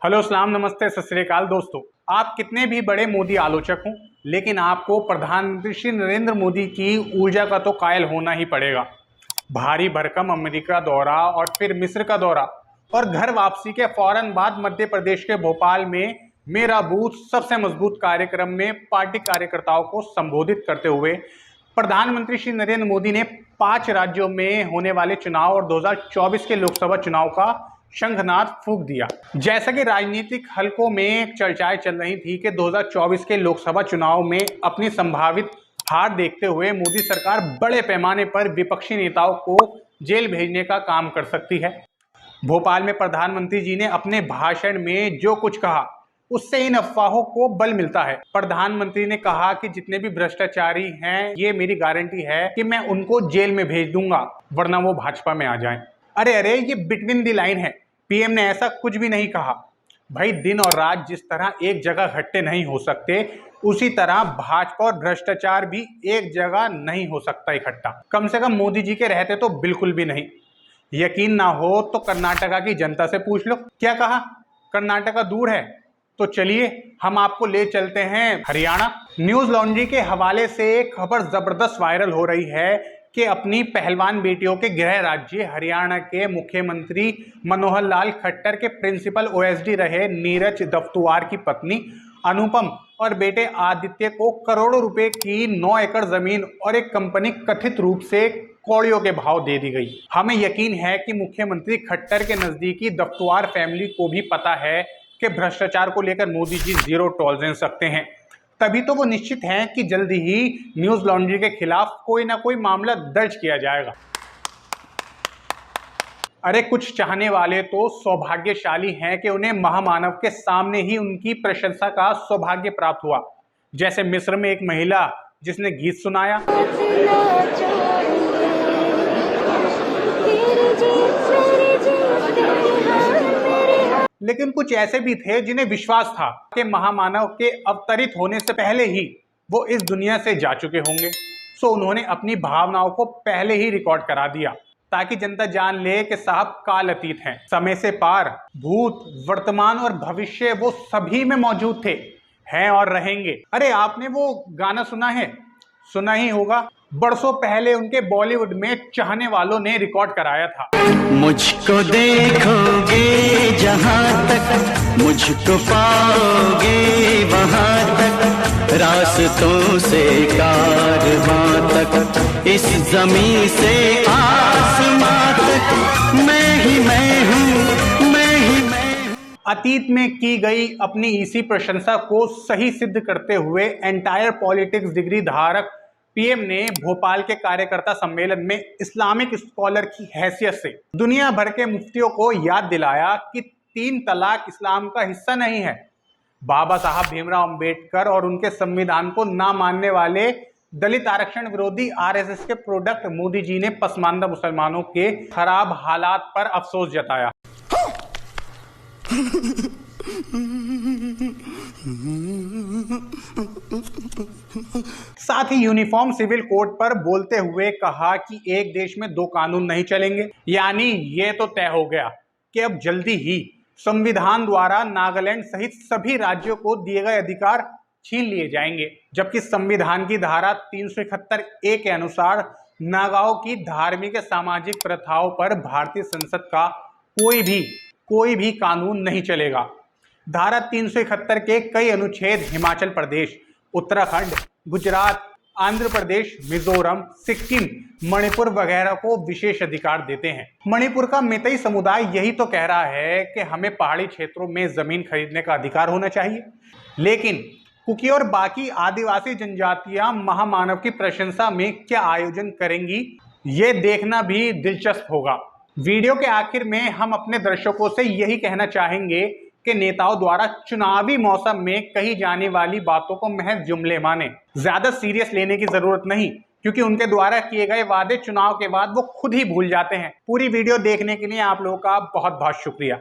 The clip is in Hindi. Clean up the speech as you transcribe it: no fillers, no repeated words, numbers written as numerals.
हेलो सलाम नमस्ते सत श्री अकाल दोस्तों। आप कितने भी बड़े मोदी आलोचक हों, लेकिन आपको प्रधानमंत्री श्री नरेंद्र मोदी की ऊर्जा का तो कायल होना ही पड़ेगा। भारी भरकम अमेरिका दौरा और फिर मिस्र का दौरा और घर वापसी के फौरन बाद मध्य प्रदेश के भोपाल में मेरा बूथ सबसे मजबूत कार्यक्रम में पार्टी कार्यकर्ताओं को संबोधित करते हुए प्रधानमंत्री श्री नरेंद्र मोदी ने 5 राज्यों में होने वाले चुनाव और 2024 के लोकसभा चुनाव का शंखनाद फूंक दिया। जैसा कि राजनीतिक हलकों में चर्चाएं चल रही थी कि 2024 के लोकसभा चुनाव में अपनी संभावित हार देखते हुए मोदी सरकार बड़े पैमाने पर विपक्षी नेताओं को जेल भेजने का काम कर सकती है। भोपाल में प्रधानमंत्री जी ने अपने भाषण में जो कुछ कहा उससे इन अफवाहों को बल मिलता है। प्रधानमंत्री ने कहा कि जितने भी भ्रष्टाचारी हैं, ये मेरी गारंटी है कि मैं उनको जेल में भेज दूंगा वरना वो भाजपा में आ जाएं। अरे ये बिटवीन द लाइन है। पीएम ने ऐसा कुछ भी नहीं कहा। भाई दिन और रात जिस तरह एक जगह इकट्ठे नहीं हो सकते, उसी तरह भाजपा और भ्रष्टाचार भी एक जगह नहीं हो सकता इकट्ठा। कम से कम मोदी जी के रहते तो बिल्कुल भी नहीं। यकीन ना हो तो कर्नाटका की जनता से पूछ लो। क्या कहा? कर्नाटका दूर है तो चलिए हम आपको ले चलते हैं हरियाणा। न्यूज लॉन्ड्री के हवाले से एक खबर जबरदस्त वायरल हो रही है कि अपनी पहलवान बेटियों के गृह राज्य हरियाणा के मुख्यमंत्री मनोहर लाल खट्टर के प्रिंसिपल ओएसडी रहे नीरज दफ्तुआर की पत्नी अनुपम और बेटे आदित्य को करोड़ों रुपए की 9 एकड़ जमीन और एक कंपनी कथित रूप से कौड़ियों के भाव दे दी गई। हमें यकीन है कि मुख्यमंत्री खट्टर के नजदीकी दफ्तुआर फैमिली को भी पता है कि भ्रष्टाचार को लेकर मोदी जी जीरो टॉलरेंस रखते हैं। तभी तो वो निश्चित हैं कि जल्दी ही न्यूज लॉन्ड्री के खिलाफ कोई ना कोई मामला दर्ज किया जाएगा। अरे कुछ चाहने वाले तो सौभाग्यशाली हैं कि उन्हें महामानव के सामने ही उनकी प्रशंसा का सौभाग्य प्राप्त हुआ। जैसे मिस्र में एक महिला जिसने गीत सुनाया, लेकिन कुछ ऐसे भी थे जिन्हें विश्वास था कि महामानव के अवतरित होने से पहले ही वो इस दुनिया से जा चुके होंगे। सो उन्होंने अपनी भावनाओं को पहले ही रिकॉर्ड करा दिया ताकि जनता जान ले कि साहब काल अतीत हैं, समय से पार, भूत, वर्तमान और भविष्य वो सभी में मौजूद थे, हैं और रहेंगे। अरे आपने वो गाना सुना है? सुना ही होगा। बरसों पहले उनके बॉलीवुड में चाहने वालों ने रिकॉर्ड कराया था। मुझको देखोगे जहां तक, मुझको पाओगे वहां तक, रास्तों से कारवां तक, इस जमीन से आसमां तक, मैं ही मैं हूँ, मैं ही मैं हूँ। अतीत में की गई अपनी इसी प्रशंसा को सही सिद्ध करते हुए एंटायर पॉलिटिक्स डिग्री धारक पीएम ने भोपाल के कार्यकर्ता सम्मेलन में इस्लामिक स्कॉलर की हैसियत से दुनिया भर के मुफ्तियों को याद दिलाया कि 3 तलाक इस्लाम का हिस्सा नहीं है। बाबा साहब भीमराव अंबेडकर और उनके संविधान को ना मानने वाले दलित आरक्षण विरोधी आरएसएस के प्रोडक्ट मोदी जी ने पसमानदा मुसलमानों के खराब हालात पर अफसोस जताया। साथ ही यूनिफॉर्म सिविल कोड पर बोलते हुए कहा कि एक देश में 2 कानून नहीं चलेंगे। यानी ये तो तय हो गया कि अब जल्दी ही संविधान द्वारा नागालैंड सहित सभी राज्यों को दिए गए अधिकार छीन लिए जाएंगे, जबकि संविधान की धारा 371A के अनुसार नागाओं की धार्मिक सामाजिक प्रथाओं पर भारतीय संसद का कोई भी कानून नहीं चलेगा। धारा 371 के कई अनुच्छेद हिमाचल प्रदेश, उत्तराखंड, गुजरात, आंध्र प्रदेश, मिजोरम, सिक्किम, मणिपुर वगैरह को विशेष अधिकार देते हैं। मणिपुर का मैतेई समुदाय यही तो कह रहा है कि हमें पहाड़ी क्षेत्रों में जमीन खरीदने का अधिकार होना चाहिए, लेकिन कुकी और बाकी आदिवासी जनजातियां महामानव की प्रशंसा में क्या आयोजन करेंगी, ये देखना भी दिलचस्प होगा। वीडियो के आखिर में हम अपने दर्शकों से यही कहना चाहेंगे कि नेताओं द्वारा चुनावी मौसम में कही जाने वाली बातों को महज जुमले माने, ज्यादा सीरियस लेने की जरूरत नहीं, क्योंकि उनके द्वारा किए गए वादे चुनाव के बाद वो खुद ही भूल जाते हैं। पूरी वीडियो देखने के लिए आप लोगों का बहुत बहुत शुक्रिया।